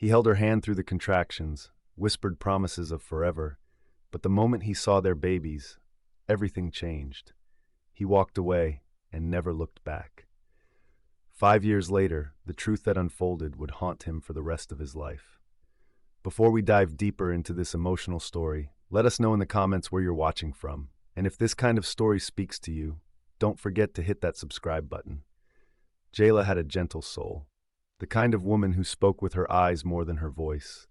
He held her hand through the contractions, whispered promises of forever, but the moment he saw their babies, everything changed. He walked away and never looked back. 5 years later, the truth that unfolded would haunt him for the rest of his life. Before we dive deeper into this emotional story, let us know in the comments where you're watching from. And if this kind of story speaks to you, don't forget to hit that subscribe button. Jayla had a gentle soul, the kind of woman who spoke with her eyes more than her voice.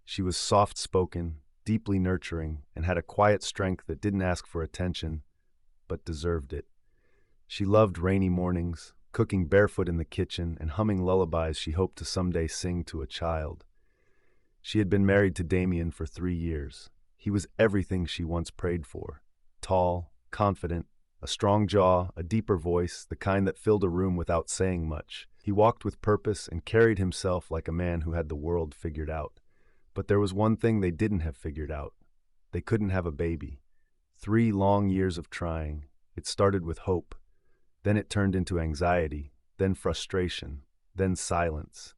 She was soft-spoken, deeply nurturing, and had a quiet strength that didn't ask for attention, but deserved it. She loved rainy mornings, cooking barefoot in the kitchen and humming lullabies she hoped to someday sing to a child. She had been married to Damien for 3 years. He was everything she once prayed for. Tall, confident, a strong jaw, a deeper voice, the kind that filled a room without saying much. He walked with purpose and carried himself like a man who had the world figured out. But there was one thing they didn't have figured out. They couldn't have a baby. 3 long years of trying. It started with hope. Then it turned into anxiety, then frustration, then silence.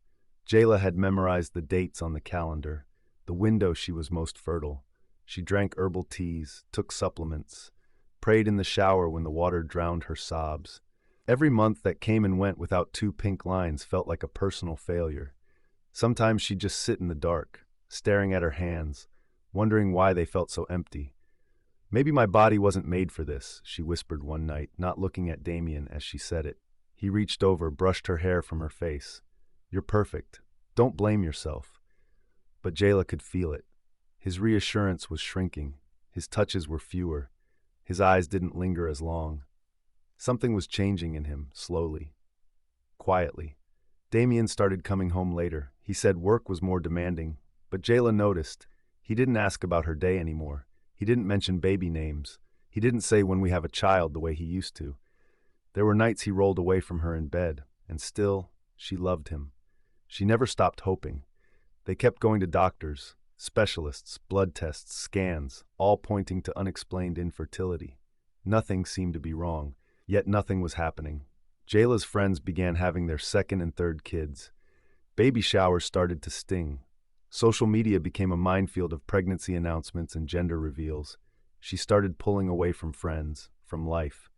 Jayla had memorized the dates on the calendar, the window she was most fertile. She drank herbal teas, took supplements, prayed in the shower when the water drowned her sobs. Every month that came and went without 2 pink lines felt like a personal failure. Sometimes she'd just sit in the dark, staring at her hands, wondering why they felt so empty. "Maybe my body wasn't made for this," she whispered one night, not looking at Damien as she said it. He reached over, brushed her hair from her face. "You're perfect. Don't blame yourself." But Jayla could feel it. His reassurance was shrinking. His touches were fewer. His eyes didn't linger as long. Something was changing in him, slowly, quietly. Damien started coming home later. He said work was more demanding, but Jayla noticed. He didn't ask about her day anymore. He didn't mention baby names. He didn't say when we have a child the way he used to. There were nights he rolled away from her in bed, and still, she loved him. She never stopped hoping. They kept going to doctors, specialists, blood tests, scans, all pointing to unexplained infertility. Nothing seemed to be wrong, yet nothing was happening. Jayla's friends began having their 2nd and 3rd kids. Baby showers started to sting. Social media became a minefield of pregnancy announcements and gender reveals. She started pulling away from friends, from life.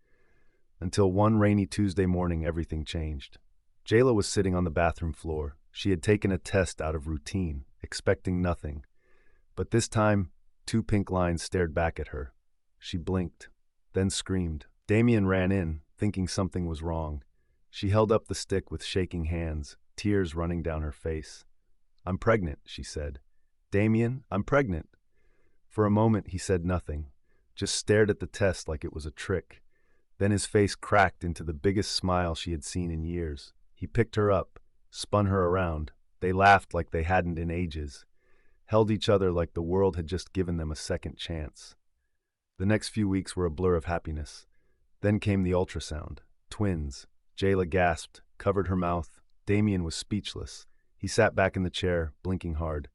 Until one rainy Tuesday morning, everything changed. Jayla was sitting on the bathroom floor. She had taken a test out of routine, expecting nothing. But this time, 2 pink lines stared back at her. She blinked, then screamed. Damien ran in, thinking something was wrong. She held up the stick with shaking hands, tears running down her face. "I'm pregnant," she said. "Damien, I'm pregnant." For a moment, he said nothing, just stared at the test like it was a trick. Then his face cracked into the biggest smile she had seen in years. He picked her up, spun her around. They laughed like they hadn't in ages, held each other like the world had just given them a second chance. The next few weeks were a blur of happiness. Then came the ultrasound. Twins. Jayla gasped, covered her mouth. Damien was speechless. He sat back in the chair, blinking hard.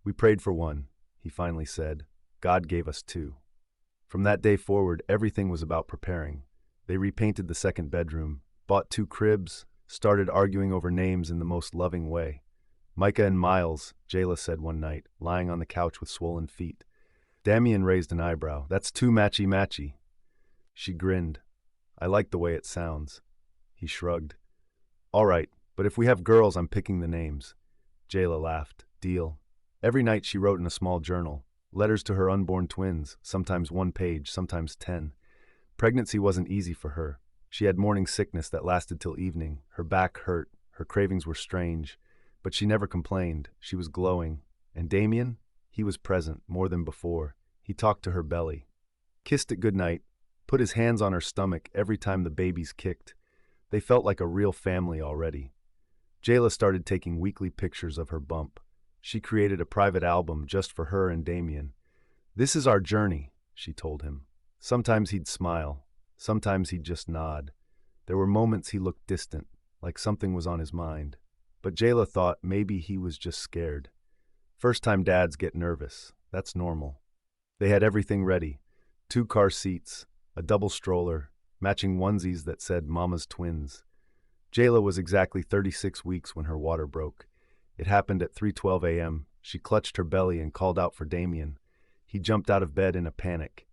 "We prayed for one," he finally said. "God gave us 2. From that day forward, everything was about preparing. They repainted the 2nd bedroom, bought 2 cribs, started arguing over names in the most loving way. "Micah and Miles," Jayla said one night, lying on the couch with swollen feet. Damien raised an eyebrow. "That's too matchy-matchy." She grinned. "I like the way it sounds." He shrugged. "All right, but if we have girls, I'm picking the names." Jayla laughed. "Deal." Every night she wrote in a small journal, letters to her unborn twins, sometimes 1 page, sometimes 10. Pregnancy wasn't easy for her. She had morning sickness that lasted till evening. Her back hurt. Her cravings were strange. But she never complained. She was glowing. And Damien? He was present, more than before. He talked to her belly, kissed it goodnight, put his hands on her stomach every time the babies kicked. They felt like a real family already. Jayla started taking weekly pictures of her bump. She created a private album just for her and Damien. "This is our journey," she told him. Sometimes he'd smile. Sometimes he'd just nod. There were moments he looked distant, like something was on his mind. But Jayla thought maybe he was just scared. First-time dads get nervous. That's normal. They had everything ready. 2 car seats, a double stroller, matching onesies that said Mama's Twins. Jayla was exactly 36 weeks when her water broke. It happened at 3:12 a.m. She clutched her belly and called out for Damien. He jumped out of bed in a panic.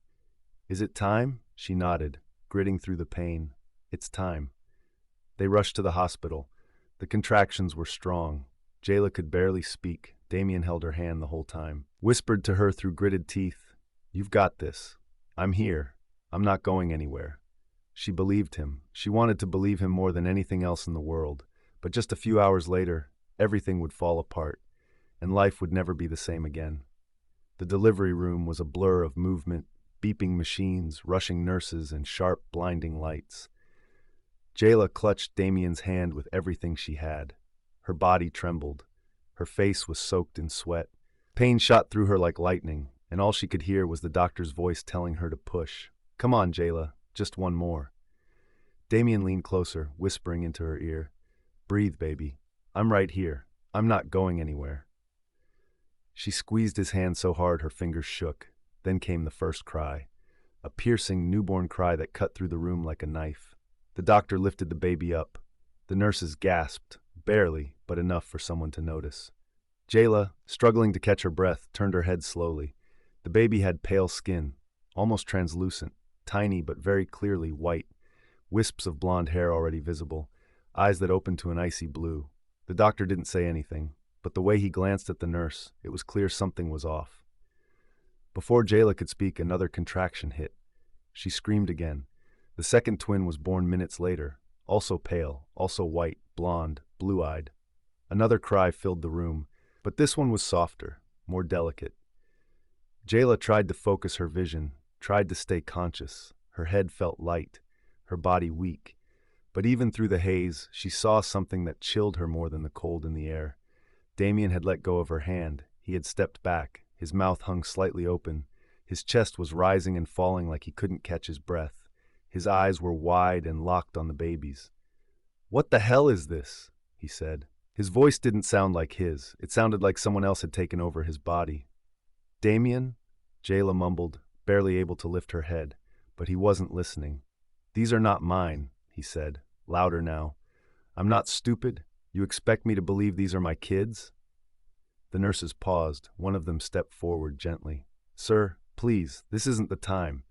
"Is it time?" She nodded, gritting through the pain. "It's time." They rushed to the hospital. The contractions were strong. Jayla could barely speak. Damien held her hand the whole time. Whispered to her through gritted teeth, "You've got this. I'm here. I'm not going anywhere." She believed him. She wanted to believe him more than anything else in the world. But just a few hours later, everything would fall apart, and life would never be the same again. The delivery room was a blur of movement, beeping machines, rushing nurses, and sharp, blinding lights. Jayla clutched Damien's hand with everything she had. Her body trembled. Her face was soaked in sweat. Pain shot through her like lightning, and all she could hear was the doctor's voice telling her to push. "Come on, Jayla, just one more." Damien leaned closer, whispering into her ear, "Breathe, baby. I'm right here. I'm not going anywhere." She squeezed his hand so hard her fingers shook. Then came the first cry, a piercing newborn cry that cut through the room like a knife. The doctor lifted the baby up. The nurses gasped, barely, but enough for someone to notice. Jayla, struggling to catch her breath, turned her head slowly. The baby had pale skin, almost translucent, tiny but very clearly white, wisps of blonde hair already visible, eyes that opened to an icy blue. The doctor didn't say anything, but the way he glanced at the nurse, it was clear something was off. Before Jayla could speak, another contraction hit. She screamed again. The second twin was born minutes later, also pale, also white, blonde, blue-eyed. Another cry filled the room, but this one was softer, more delicate. Jayla tried to focus her vision, tried to stay conscious. Her head felt light, her body weak. But even through the haze, she saw something that chilled her more than the cold in the air. Damien had let go of her hand. He had stepped back. His mouth hung slightly open. His chest was rising and falling like he couldn't catch his breath. His eyes were wide and locked on the baby's. "What the hell is this?" he said. His voice didn't sound like his. It sounded like someone else had taken over his body. "Damien?" Jayla mumbled, barely able to lift her head. But he wasn't listening. "These are not mine," he said, louder now. "I'm not stupid. You expect me to believe these are my kids?" The nurses paused. One of them stepped forward gently. "Sir, please, this isn't the time."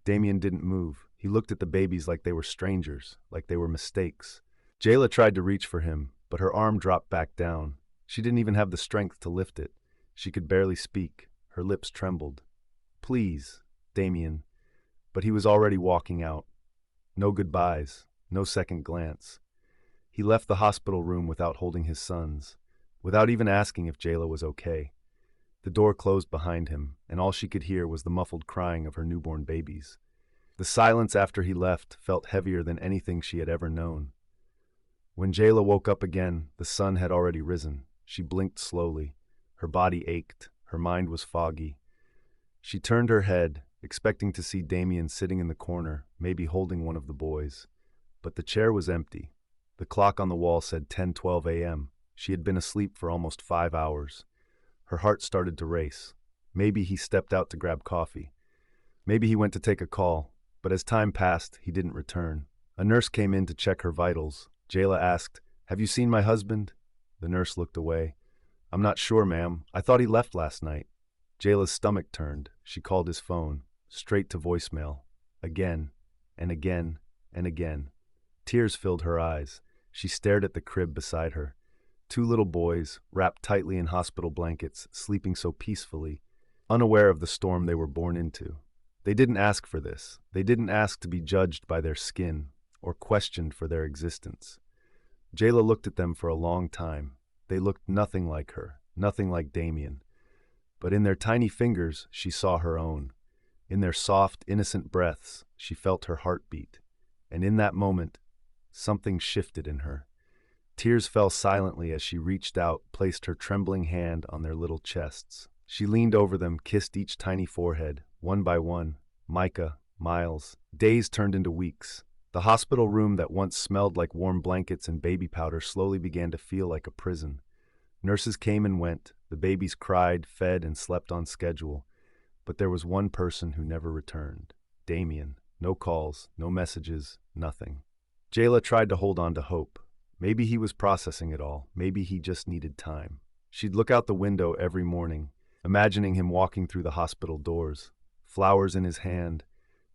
Damien didn't move. He looked at the babies like they were strangers, like they were mistakes. Jayla tried to reach for him, but her arm dropped back down. She didn't even have the strength to lift it. She could barely speak. Her lips trembled. "Please, Damien." But he was already walking out. No goodbyes, no second glance. He left the hospital room without holding his sons, without even asking if Jayla was okay. The door closed behind him, and all she could hear was the muffled crying of her newborn babies. The silence after he left felt heavier than anything she had ever known. When Jayla woke up again, the sun had already risen. She blinked slowly. Her body ached. Her mind was foggy. She turned her head, expecting to see Damien sitting in the corner, maybe holding one of the boys. But the chair was empty. The clock on the wall said 10:12 a.m. She had been asleep for almost 5 hours. Her heart started to race. Maybe he stepped out to grab coffee. Maybe he went to take a call. But as time passed, he didn't return. A nurse came in to check her vitals. Jayla asked, "Have you seen my husband?" The nurse looked away. "I'm not sure, ma'am. I thought he left last night." Jayla's stomach turned. She called his phone, straight to voicemail. Again, and again, and again. Tears filled her eyes. She stared at the crib beside her. 2 little boys, wrapped tightly in hospital blankets, sleeping so peacefully, unaware of the storm they were born into. They didn't ask for this. They didn't ask to be judged by their skin or questioned for their existence. Jayla looked at them for a long time. They looked nothing like her, nothing like Damien. But in their tiny fingers, she saw her own. In their soft, innocent breaths, she felt her heartbeat. And in that moment, something shifted in her. Tears fell silently as she reached out, placed her trembling hand on their little chests. She leaned over them, kissed each tiny forehead, one by one. Micah, Miles. Days turned into weeks. The hospital room that once smelled like warm blankets and baby powder slowly began to feel like a prison. Nurses came and went. The babies cried, fed, and slept on schedule. But there was one person who never returned. Damien. No calls, no messages, nothing. Jayla tried to hold on to hope. Maybe he was processing it all. Maybe he just needed time. She'd look out the window every morning, imagining him walking through the hospital doors, flowers in his hand,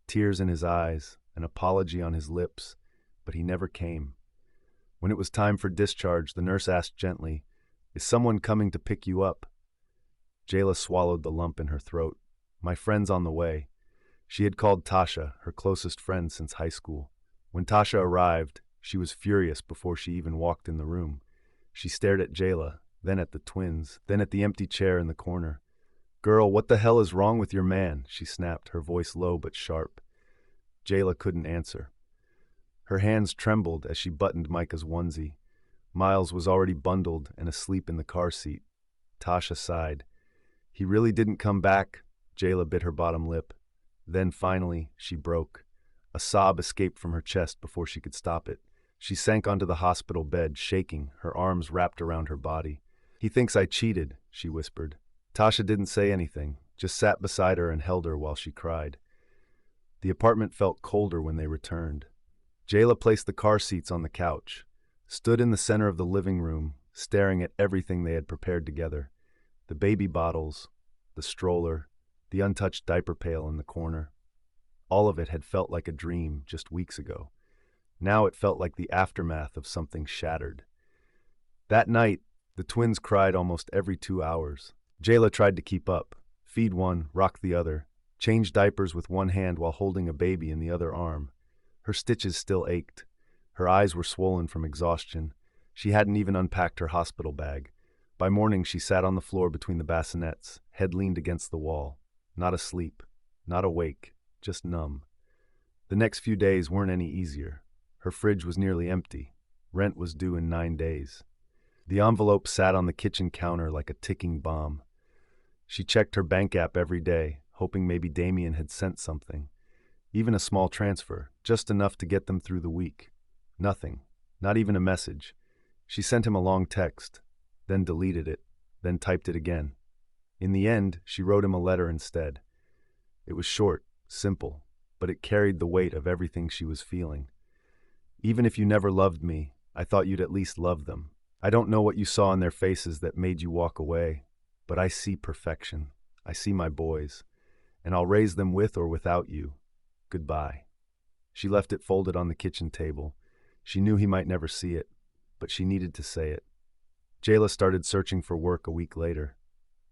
tears in his eyes, an apology on his lips, but he never came. When it was time for discharge, the nurse asked gently, "Is someone coming to pick you up?" Jayla swallowed the lump in her throat. "My friend's on the way." She had called Tasha, her closest friend since high school. When Tasha arrived, she was furious before she even walked in the room. She stared at Jayla, then at the twins, then at the empty chair in the corner. "Girl, what the hell is wrong with your man?" she snapped, her voice low but sharp. Jayla couldn't answer. Her hands trembled as she buttoned Micah's onesie. Miles was already bundled and asleep in the car seat. Tasha sighed. "He really didn't come back?" Jayla bit her bottom lip. Then finally, she broke. A sob escaped from her chest before she could stop it. She sank onto the hospital bed, shaking, her arms wrapped around her body. "He thinks I cheated," she whispered. Tasha didn't say anything, just sat beside her and held her while she cried. The apartment felt colder when they returned. Jayla placed the car seats on the couch, stood in the center of the living room, staring at everything they had prepared together. The baby bottles, the stroller, the untouched diaper pail in the corner. All of it had felt like a dream just weeks ago. Now it felt like the aftermath of something shattered. That night, the twins cried almost every 2 hours. Jayla tried to keep up, feed one, rock the other, change diapers with one hand while holding a baby in the other arm. Her stitches still ached. Her eyes were swollen from exhaustion. She hadn't even unpacked her hospital bag. By morning, she sat on the floor between the bassinets, head leaned against the wall. Not asleep, not awake, just numb. The next few days weren't any easier. Her fridge was nearly empty. Rent was due in 9 days. The envelope sat on the kitchen counter like a ticking bomb. She checked her bank app every day, hoping maybe Damien had sent something. Even a small transfer, just enough to get them through the week. Nothing, not even a message. She sent him a long text, then deleted it, then typed it again. In the end, she wrote him a letter instead. It was short, simple, but it carried the weight of everything she was feeling. "Even if you never loved me, I thought you'd at least love them. I don't know what you saw in their faces that made you walk away, but I see perfection. I see my boys, and I'll raise them with or without you. Goodbye." She left it folded on the kitchen table. She knew he might never see it, but she needed to say it. Jayla started searching for work a week later.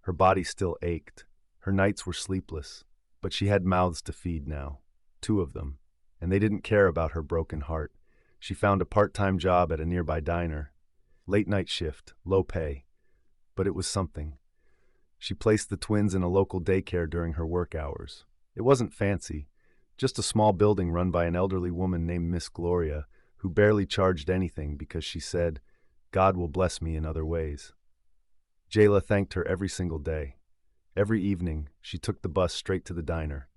Her body still ached. Her nights were sleepless, but she had mouths to feed now, 2 of them, and they didn't care about her broken heart. She found a part-time job at a nearby diner. Late night shift, low pay, but it was something. She placed the twins in a local daycare during her work hours. It wasn't fancy, just a small building run by an elderly woman named Miss Gloria, who barely charged anything because she said, "God will bless me in other ways." Jayla thanked her every single day. Every evening, she took the bus straight to the diner,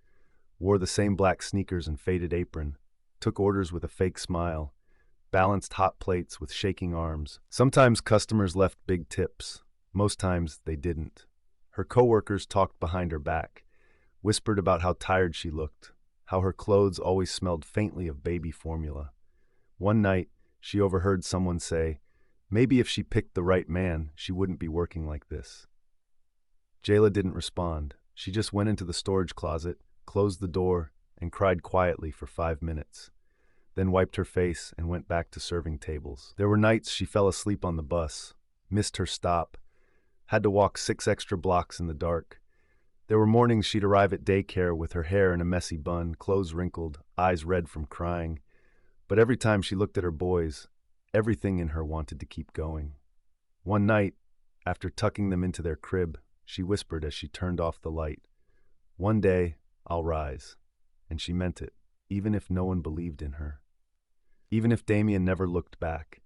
wore the same black sneakers and faded apron, took orders with a fake smile, balanced hot plates with shaking arms. Sometimes customers left big tips. Most times they didn't. Her coworkers talked behind her back, whispered about how tired she looked, how her clothes always smelled faintly of baby formula. One night, she overheard someone say, maybe if she picked the right man, she wouldn't be working like this. Jayla didn't respond. She just went into the storage closet, closed the door, and cried quietly for 5 minutes. Then wiped her face and went back to serving tables. There were nights she fell asleep on the bus, missed her stop, had to walk 6 extra blocks in the dark. There were mornings she'd arrive at daycare with her hair in a messy bun, clothes wrinkled, eyes red from crying. But every time she looked at her boys, everything in her wanted to keep going. One night, after tucking them into their crib, she whispered as she turned off the light, "One day, I'll rise." And she meant it, even if no one believed in her. Even if Damien never looked back.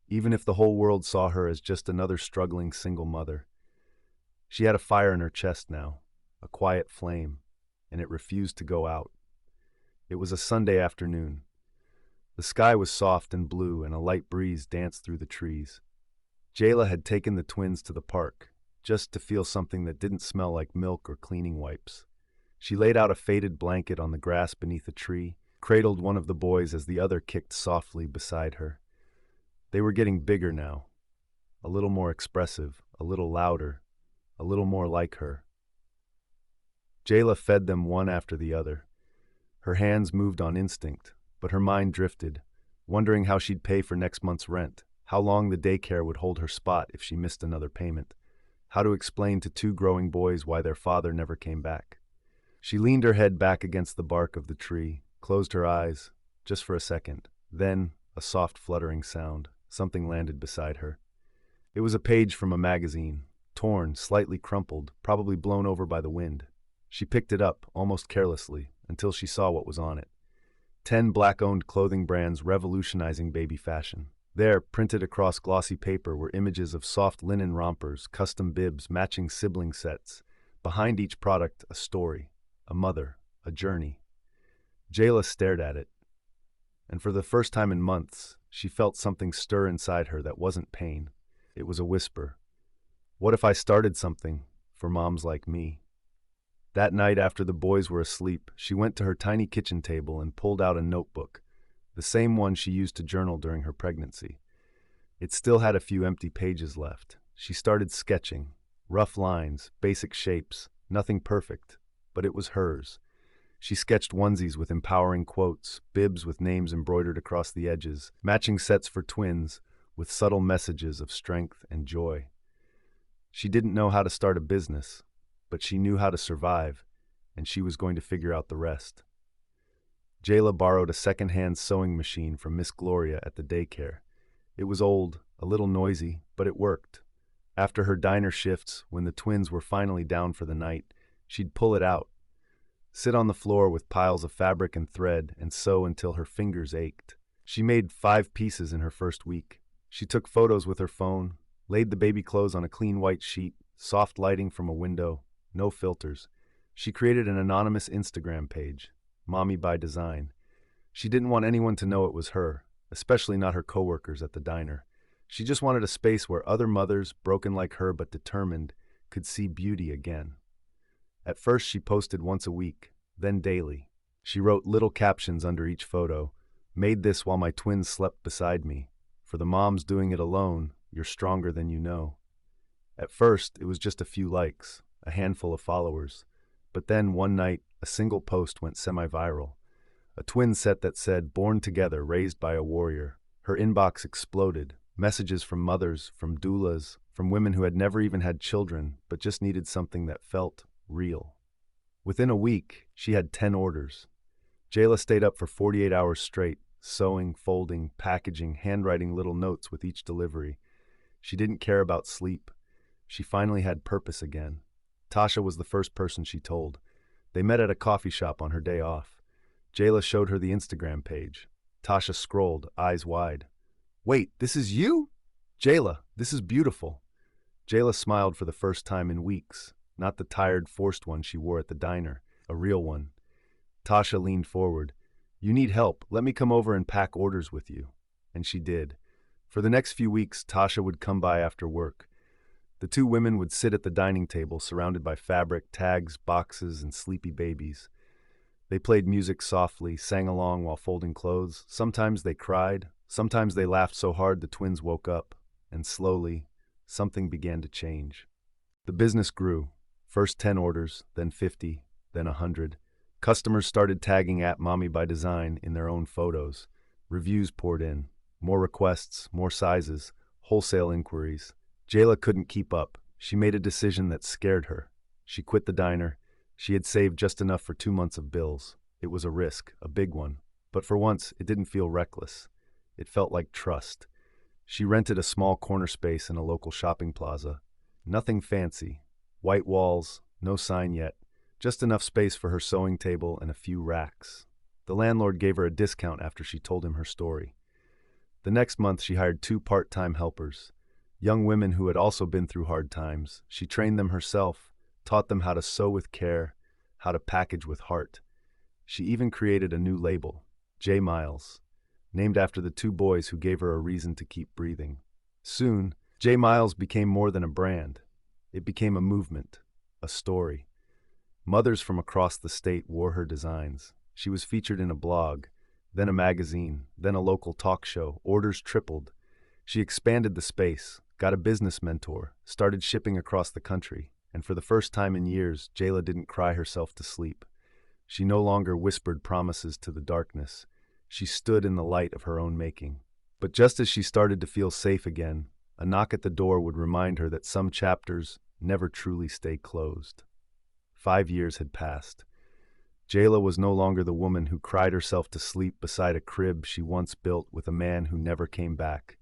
Even if the whole world saw her as just another struggling single mother. She had a fire in her chest now, a quiet flame, and it refused to go out. It was a Sunday afternoon. The sky was soft and blue, and a light breeze danced through the trees. Jayla had taken the twins to the park, just to feel something that didn't smell like milk or cleaning wipes. She laid out a faded blanket on the grass beneath a tree, cradled one of the boys as the other kicked softly beside her. They were getting bigger now, a little more expressive, a little louder, a little more like her. Jayla fed them one after the other. Her hands moved on instinct, but her mind drifted, wondering how she'd pay for next month's rent, how long the daycare would hold her spot if she missed another payment, how to explain to two growing boys why their father never came back. She leaned her head back against the bark of the tree, closed her eyes, just for a second. Then, a soft fluttering sound. Something landed beside her. It was a page from a magazine, torn, slightly crumpled, probably blown over by the wind. She picked it up, almost carelessly, until she saw what was on it. 10 Black-owned clothing brands revolutionizing baby fashion. There, printed across glossy paper, were images of soft linen rompers, custom bibs, matching sibling sets. Behind each product, a story, a mother, a journey. Jayla stared at it, and for the first time in months, she felt something stir inside her that wasn't pain. It was a whisper. What if I started something for moms like me? That night, after the boys were asleep, she went to her tiny kitchen table and pulled out a notebook, the same one she used to journal during her pregnancy. It still had a few empty pages left. She started sketching. Rough lines, basic shapes, nothing perfect, but it was hers. She sketched onesies with empowering quotes, bibs with names embroidered across the edges, matching sets for twins with subtle messages of strength and joy. She didn't know how to start a business, but she knew how to survive, and she was going to figure out the rest. Jayla borrowed a second-hand sewing machine from Miss Gloria at the daycare. It was old, a little noisy, but it worked. After her diner shifts, when the twins were finally down for the night, she'd pull it out, sit on the floor with piles of fabric and thread, and sew until her fingers ached. She made 5 pieces in her first week. She took photos with her phone, laid the baby clothes on a clean white sheet, soft lighting from a window, no filters. She created an anonymous Instagram page, Mommy by Design. She didn't want anyone to know it was her, especially not her coworkers at the diner. She just wanted a space where other mothers, broken like her but determined, could see beauty again. At first she posted once a week, then daily. She wrote little captions under each photo. Made this while my twins slept beside me. For the moms doing it alone, you're stronger than you know. At first, it was just a few likes, a handful of followers. But then one night, a single post went semi-viral. A twin set that said, "Born together, raised by a warrior." Her inbox exploded. Messages from mothers, from doulas, from women who had never even had children, but just needed something that felt real. Within a week, she had 10 orders. Jayla stayed up for 48 hours straight, sewing, folding, packaging, handwriting little notes with each delivery. She didn't care about sleep. She finally had purpose again. Tasha was the first person she told. They met at a coffee shop on her day off. Jayla showed her the Instagram page. Tasha scrolled, eyes wide. "Wait, this is you? Jayla, this is beautiful." Jayla smiled for the first time in weeks, not the tired, forced one she wore at the diner, a real one. Tasha leaned forward. "You need help. Let me come over and pack orders with you." And she did. For the next few weeks, Tasha would come by after work. The two women would sit at the dining table, surrounded by fabric, tags, boxes, and sleepy babies. They played music softly, sang along while folding clothes. Sometimes they cried. Sometimes they laughed so hard the twins woke up. And slowly, something began to change. The business grew. First 10 orders, then 50, then 100. Customers started tagging @Mommy by Design in their own photos. Reviews poured in. More requests, more sizes, wholesale inquiries. Jayla couldn't keep up. She made a decision that scared her. She quit the diner. She had saved just enough for 2 months of bills. It was a risk, a big one. But for once, it didn't feel reckless. It felt like trust. She rented a small corner space in a local shopping plaza. Nothing fancy. White walls, no sign yet. Just enough space for her sewing table and a few racks. The landlord gave her a discount after she told him her story. The next month, she hired 2 part-time helpers. Young women who had also been through hard times. She trained them herself, taught them how to sew with care, how to package with heart. She even created a new label, J. Miles, named after the 2 boys who gave her a reason to keep breathing. Soon, J. Miles became more than a brand. It became a movement, a story. Mothers from across the state wore her designs. She was featured in a blog, then a magazine, then a local talk show. Orders tripled. She expanded the space, got a business mentor, started shipping across the country, and for the first time in years, Jayla didn't cry herself to sleep. She no longer whispered promises to the darkness. She stood in the light of her own making. But just as she started to feel safe again, a knock at the door would remind her that some chapters never truly stay closed. 5 years had passed. Jayla was no longer the woman who cried herself to sleep beside a crib she once built with a man who never came back.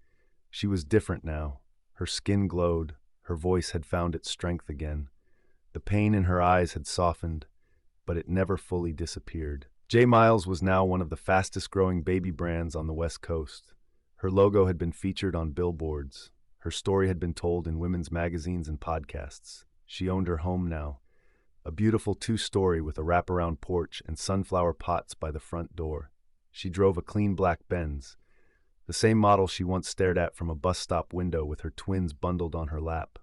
She was different now. Her skin glowed, her voice had found its strength again. The pain in her eyes had softened, but it never fully disappeared. J. Miles was now one of the fastest-growing baby brands on the West Coast. Her logo had been featured on billboards. Her story had been told in women's magazines and podcasts. She owned her home now, a beautiful 2-story with a wraparound porch and sunflower pots by the front door. She drove a clean black Benz, the same model she once stared at from a bus stop window with her twins bundled on her lap.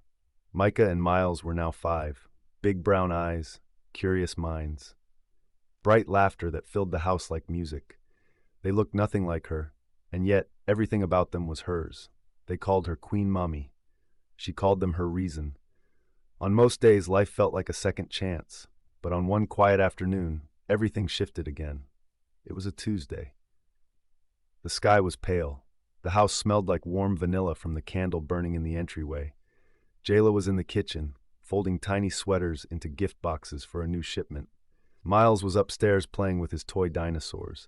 Micah and Miles were now 5, big brown eyes, curious minds. Bright laughter that filled the house like music. They looked nothing like her, and yet everything about them was hers. They called her Queen Mommy. She called them her reason. On most days, life felt like a second chance, but on one quiet afternoon, everything shifted again. It was a Tuesday. The sky was pale. The house smelled like warm vanilla from the candle burning in the entryway. Jayla was in the kitchen, folding tiny sweaters into gift boxes for a new shipment. Miles was upstairs playing with his toy dinosaurs.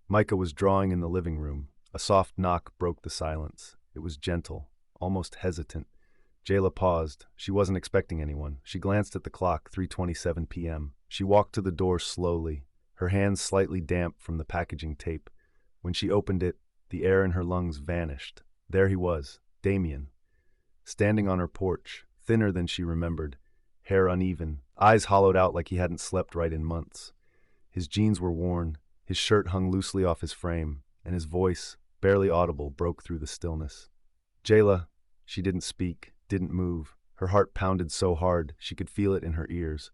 Micah was drawing in the living room. A soft knock broke the silence. It was gentle, almost hesitant. Jayla paused. She wasn't expecting anyone. She glanced at the clock, 3:27 p.m. She walked to the door slowly, her hands slightly damp from the packaging tape. When she opened it, the air in her lungs vanished. There he was, Damien, standing on her porch, thinner than she remembered, hair uneven, eyes hollowed out like he hadn't slept right in months. His jeans were worn, his shirt hung loosely off his frame, and his voice, barely audible, broke through the stillness. Jayla, she didn't speak, didn't move. Her heart pounded so hard she could feel it in her ears.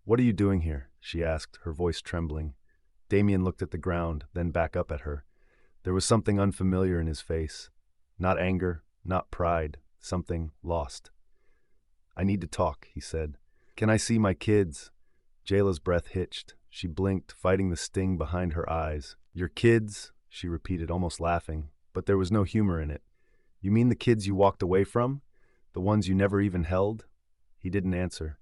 "What are you doing here?" she asked, her voice trembling. Damien looked at the ground, then back up at her. There was something unfamiliar in his face. Not anger, not pride, something lost. "I need to talk," he said. "Can I see my kids?" Jayla's breath hitched. She blinked, fighting the sting behind her eyes. "Your kids?" she repeated, almost laughing, but there was no humor in it. "You mean the kids you walked away from? The ones you never even held?" He didn't answer.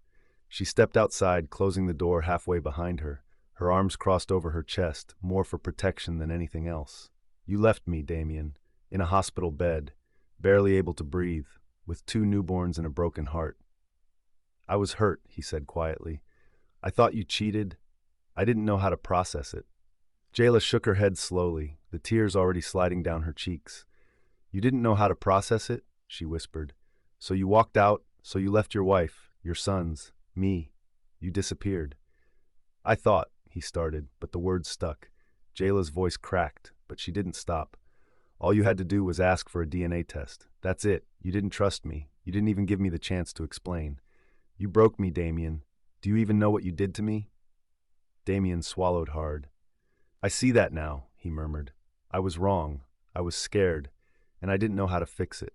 She stepped outside, closing the door halfway behind her, her arms crossed over her chest, more for protection than anything else. "You left me, Damien, in a hospital bed, barely able to breathe, with 2 newborns and a broken heart." "I was hurt," he said quietly. "I thought you cheated. I didn't know how to process it." Jayla shook her head slowly, the tears already sliding down her cheeks. "You didn't know how to process it?" she whispered. "So you walked out, so you left your wife, your sons, me. You disappeared." "I thought," he started, but the words stuck. Jayla's voice cracked, but she didn't stop. "All you had to do was ask for a DNA test. That's it. You didn't trust me. You didn't even give me the chance to explain. You broke me, Damien. Do you even know what you did to me?" Damien swallowed hard. "I see that now," he murmured. "I was wrong. I was scared, and I didn't know how to fix it."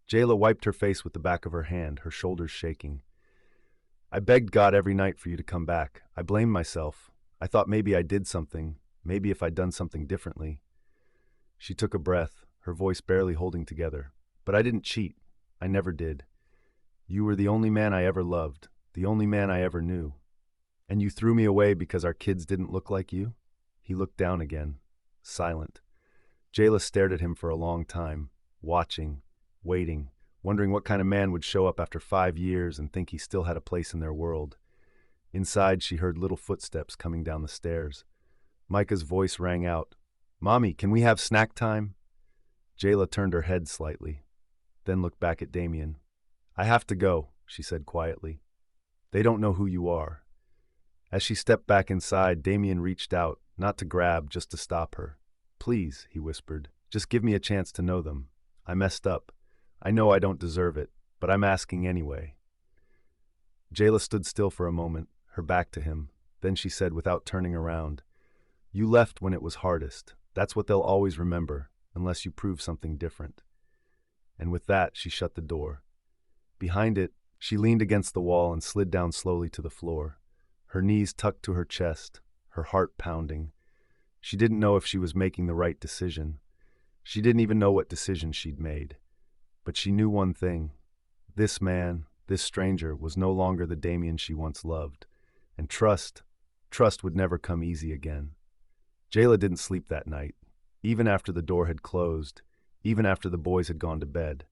Jayla wiped her face with the back of her hand, her shoulders shaking. "I begged God every night for you to come back. I blamed myself. I thought maybe I did something, maybe if I'd done something differently." She took a breath, her voice barely holding together. "But I didn't cheat. I never did. You were the only man I ever loved, the only man I ever knew. And you threw me away because our kids didn't look like you?" He looked down again, silent. Jayla stared at him for a long time, watching, waiting, wondering what kind of man would show up after 5 years and think he still had a place in their world. Inside, she heard little footsteps coming down the stairs. Micah's voice rang out, "Mommy, can we have snack time?" Jayla turned her head slightly, then looked back at Damien. "I have to go," she said quietly. "They don't know who you are." As she stepped back inside, Damien reached out, not to grab, just to stop her. "Please," he whispered, "just give me a chance to know them. I messed up. I know I don't deserve it, but I'm asking anyway." Jayla stood still for a moment, her back to him. Then she said without turning around, "You left when it was hardest. That's what they'll always remember, unless you prove something different. And with that, she shut the door. Behind it, she leaned against the wall and slid down slowly to the floor, her knees tucked to her chest, her heart pounding. She didn't know if she was making the right decision. She didn't even know what decision she'd made. But she knew one thing. This man, this stranger, was no longer the Damien she once loved. And trust would never come easy again. Jayla didn't sleep that night, even after the door had closed, even after the boys had gone to bed.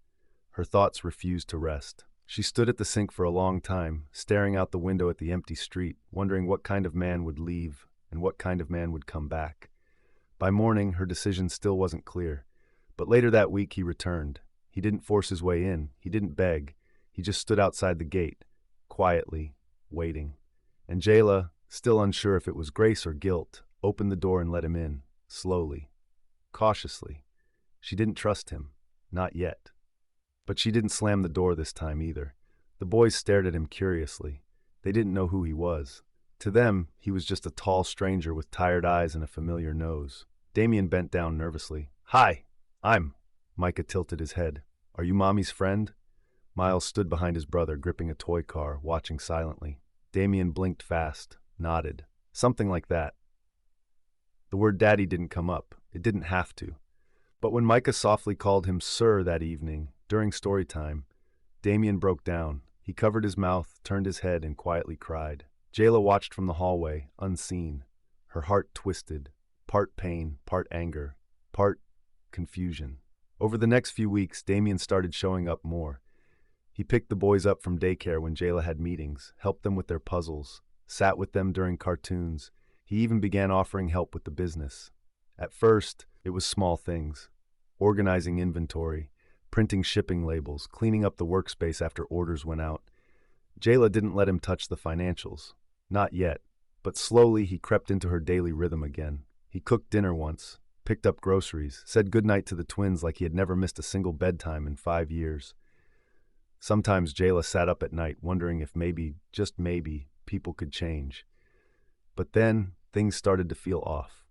Her thoughts refused to rest. She stood at the sink for a long time, staring out the window at the empty street, wondering what kind of man would leave and what kind of man would come back. By morning, her decision still wasn't clear. But later that week, he returned. He didn't force his way in. He didn't beg. He just stood outside the gate, quietly, waiting. And Jayla, still unsure if it was grace or guilt, opened the door and let him in, slowly, cautiously. She didn't trust him. Not yet. But she didn't slam the door this time either. The boys stared at him curiously. They didn't know who he was. To them, he was just a tall stranger with tired eyes and a familiar nose. Damien bent down nervously. "Hi, I'm..." Micah tilted his head. "Are you Mommy's friend?" Miles stood behind his brother, gripping a toy car, watching silently. Damien blinked fast, nodded. Something like that. The word Daddy didn't come up. It didn't have to. But when Micah softly called him Sir that evening, during story time, Damien broke down. He covered his mouth, turned his head, and quietly cried. Jayla watched from the hallway, unseen. Her heart twisted, part pain, part anger, part confusion. Over the next few weeks, Damien started showing up more. He picked the boys up from daycare when Jayla had meetings, helped them with their puzzles, sat with them during cartoons. He even began offering help with the business. At first, it was small things. Organizing inventory, printing shipping labels, cleaning up the workspace after orders went out. Jayla didn't let him touch the financials. Not yet. But slowly he crept into her daily rhythm again. He cooked dinner once, picked up groceries, said goodnight to the twins like he had never missed a single bedtime in 5 years. Sometimes Jayla sat up at night wondering if maybe, just maybe, people could change. But then things started to feel off.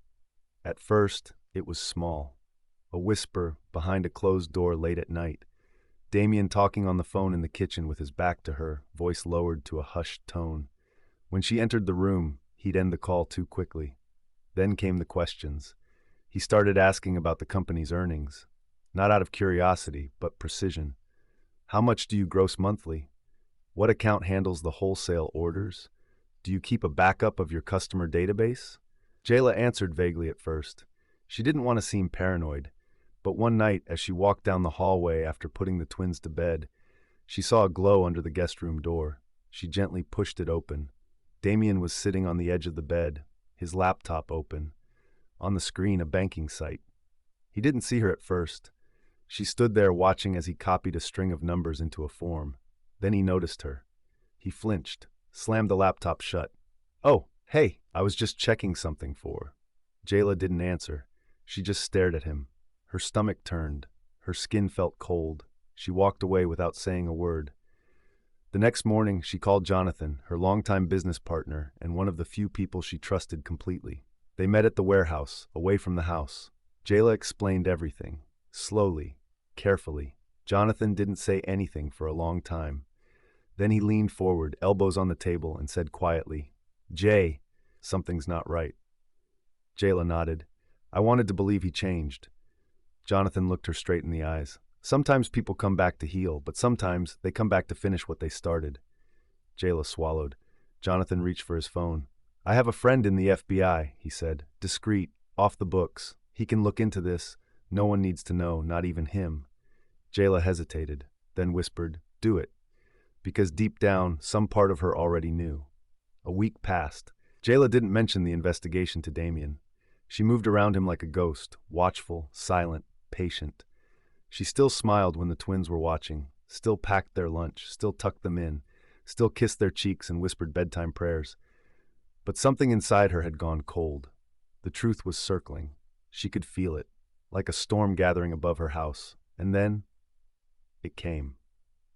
At first, it was small. A whisper behind a closed door late at night. Damien talking on the phone in the kitchen with his back to her, voice lowered to a hushed tone. When she entered the room, he'd end the call too quickly. Then came the questions. He started asking about the company's earnings. Not out of curiosity, but precision. How much do you gross monthly? What account handles the wholesale orders? Do you keep a backup of your customer database? Jayla answered vaguely at first. She didn't want to seem paranoid. But one night, as she walked down the hallway after putting the twins to bed, she saw a glow under the guest room door. She gently pushed it open. Damien was sitting on the edge of the bed, his laptop open. On the screen, a banking site. He didn't see her at first. She stood there watching as he copied a string of numbers into a form. Then he noticed her. He flinched, slammed the laptop shut. "Oh, hey, I was just checking something for..." Jayla didn't answer. She just stared at him. Her stomach turned. Her skin felt cold. She walked away without saying a word. The next morning, she called Jonathan, her longtime business partner and one of the few people she trusted completely. They met at the warehouse, away from the house. Jayla explained everything, slowly, carefully. Jonathan didn't say anything for a long time. Then he leaned forward, elbows on the table, and said quietly, "Jay, something's not right." Jayla nodded. "I wanted to believe he changed." Jonathan looked her straight in the eyes. "Sometimes people come back to heal, but sometimes they come back to finish what they started." Jayla swallowed. Jonathan reached for his phone. "I have a friend in the FBI," he said. "Discreet, off the books. He can look into this. No one needs to know, not even him." Jayla hesitated, then whispered, "Do it." Because deep down, some part of her already knew. A week passed. Jayla didn't mention the investigation to Damien. She moved around him like a ghost, watchful, silent, patient. She still smiled when the twins were watching, still packed their lunch, still tucked them in, still kissed their cheeks and whispered bedtime prayers. But something inside her had gone cold. The truth was circling. She could feel it, like a storm gathering above her house. And then, it came.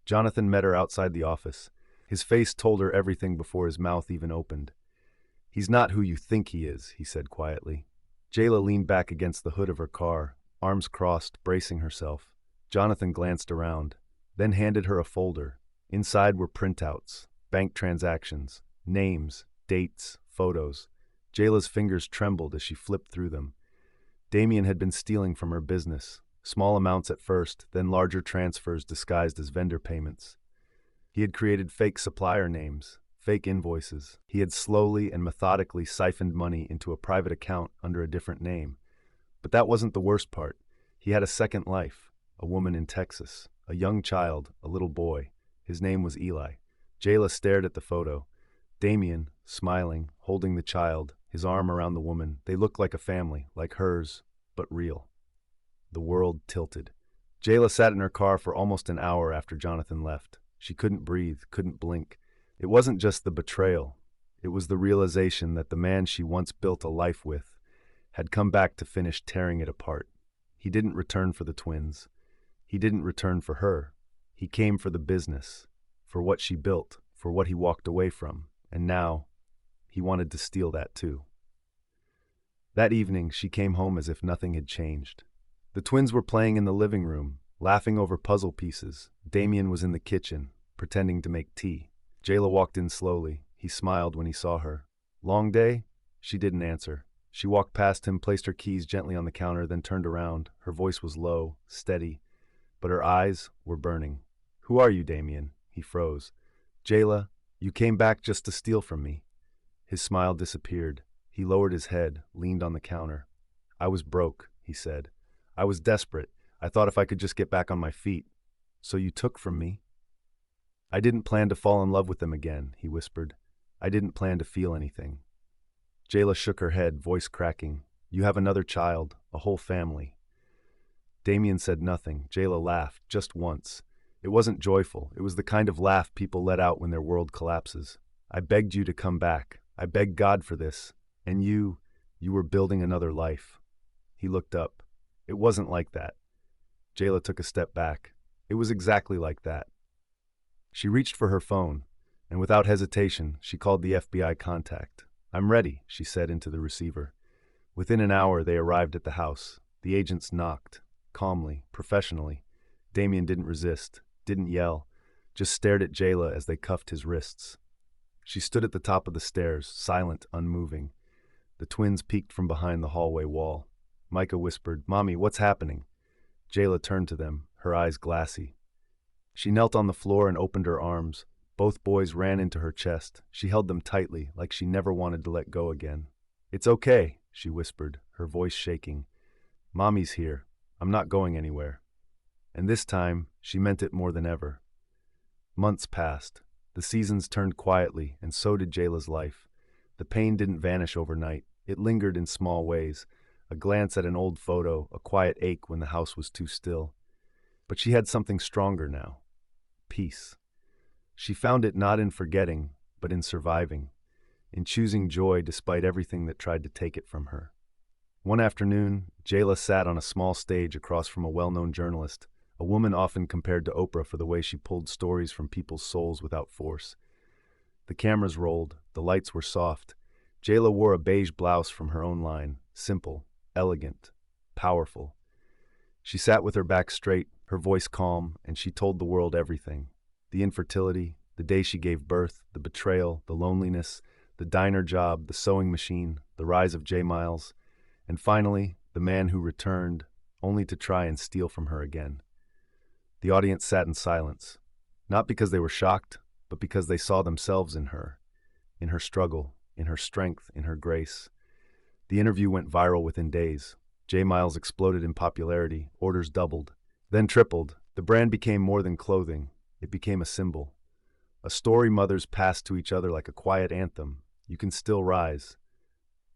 Jonathan met her outside the office. His face told her everything before his mouth even opened. "He's not who you think he is," he said quietly. Jayla leaned back against the hood of her car, arms crossed, bracing herself. Jonathan glanced around, then handed her a folder. Inside were printouts, bank transactions, names, dates, photos. Jayla's fingers trembled as she flipped through them. Damien had been stealing from her business, small amounts at first, then larger transfers disguised as vendor payments. He had created fake supplier names, fake invoices. He had slowly and methodically siphoned money into a private account under a different name. But that wasn't the worst part. He had a second life, a woman in Texas, a young child, a little boy. His name was Eli. Jayla stared at the photo. Damien, smiling, holding the child, his arm around the woman. They looked like a family, like hers, but real. The world tilted. Jayla sat in her car for almost an hour after Jonathan left. She couldn't breathe, couldn't blink. It wasn't just the betrayal. It was the realization that the man she once built a life with had come back to finish tearing it apart. He didn't return for the twins. He didn't return for her. He came for the business, for what she built, for what he walked away from. And now, he wanted to steal that too. That evening, she came home as if nothing had changed. The twins were playing in the living room, laughing over puzzle pieces. Damien was in the kitchen, pretending to make tea. Jayla walked in slowly. He smiled when he saw her. Long day? She didn't answer. She walked past him, placed her keys gently on the counter, then turned around. Her voice was low, steady, but her eyes were burning. Who are you, Damien? He froze. Jayla, you came back just to steal from me. His smile disappeared. He lowered his head, leaned on the counter. I was broke, he said. I was desperate. I thought if I could just get back on my feet. So you took from me? I didn't plan to fall in love with them again, he whispered. I didn't plan to feel anything. Jayla shook her head, voice cracking. You have another child, a whole family. Damien said nothing. Jayla laughed, just once. It wasn't joyful. It was the kind of laugh people let out when their world collapses. I begged you to come back. I begged God for this. And you were building another life. He looked up. It wasn't like that. Jayla took a step back. It was exactly like that. She reached for her phone, and without hesitation, she called the FBI contact. I'm ready, she said into the receiver. Within an hour, they arrived at the house. The agents knocked, calmly, professionally. Damien didn't resist, didn't yell, just stared at Jayla as they cuffed his wrists. She stood at the top of the stairs, silent, unmoving. The twins peeked from behind the hallway wall. Micah whispered, Mommy, what's happening? Jayla turned to them, her eyes glassy. She knelt on the floor and opened her arms. Both boys ran into her chest. She held them tightly, like she never wanted to let go again. It's okay, she whispered, her voice shaking. Mommy's here. I'm not going anywhere. And this time, she meant it more than ever. Months passed. The seasons turned quietly, and so did Jayla's life. The pain didn't vanish overnight. It lingered in small ways. A glance at an old photo, a quiet ache when the house was too still. But she had something stronger now. Peace. She found it not in forgetting, but in surviving, in choosing joy despite everything that tried to take it from her. One afternoon, Jayla sat on a small stage across from a well-known journalist, a woman often compared to Oprah for the way she pulled stories from people's souls without force. The cameras rolled, the lights were soft. Jayla wore a beige blouse from her own line, simple, elegant, powerful. She sat with her back straight, her voice calm, and she told the world everything. The infertility, the day she gave birth, the betrayal, the loneliness, the diner job, the sewing machine, the rise of J. Miles, and finally, the man who returned, only to try and steal from her again. The audience sat in silence, not because they were shocked, but because they saw themselves in her struggle, in her strength, in her grace. The interview went viral within days. J. Miles exploded in popularity, orders doubled, then tripled. The brand became more than clothing. It became a symbol. A story mothers passed to each other like a quiet anthem. You can still rise.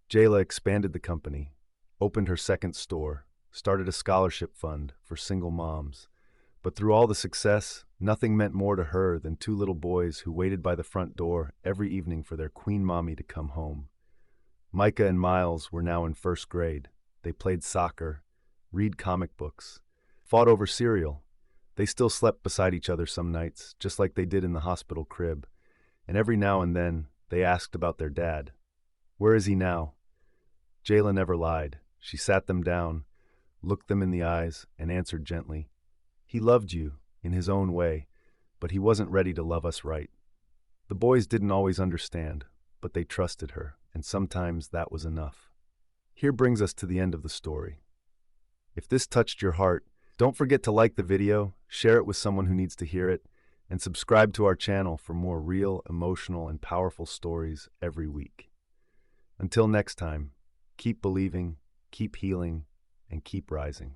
Jayla expanded the company, opened her second store, started a scholarship fund for single moms. But through all the success, nothing meant more to her than two little boys who waited by the front door every evening for their queen mommy to come home. Micah and Miles were now in first grade. They played soccer, read comic books, fought over cereal. They still slept beside each other some nights, just like they did in the hospital crib. And every now and then, they asked about their dad. Where is he now? Jayla never lied. She sat them down, looked them in the eyes, and answered gently, "He loved you, in his own way, but he wasn't ready to love us right." The boys didn't always understand, but they trusted her, and sometimes that was enough. Here brings us to the end of the story. If this touched your heart, don't forget to like the video, share it with someone who needs to hear it, and subscribe to our channel for more real, emotional, and powerful stories every week. Until next time, keep believing, keep healing, and keep rising.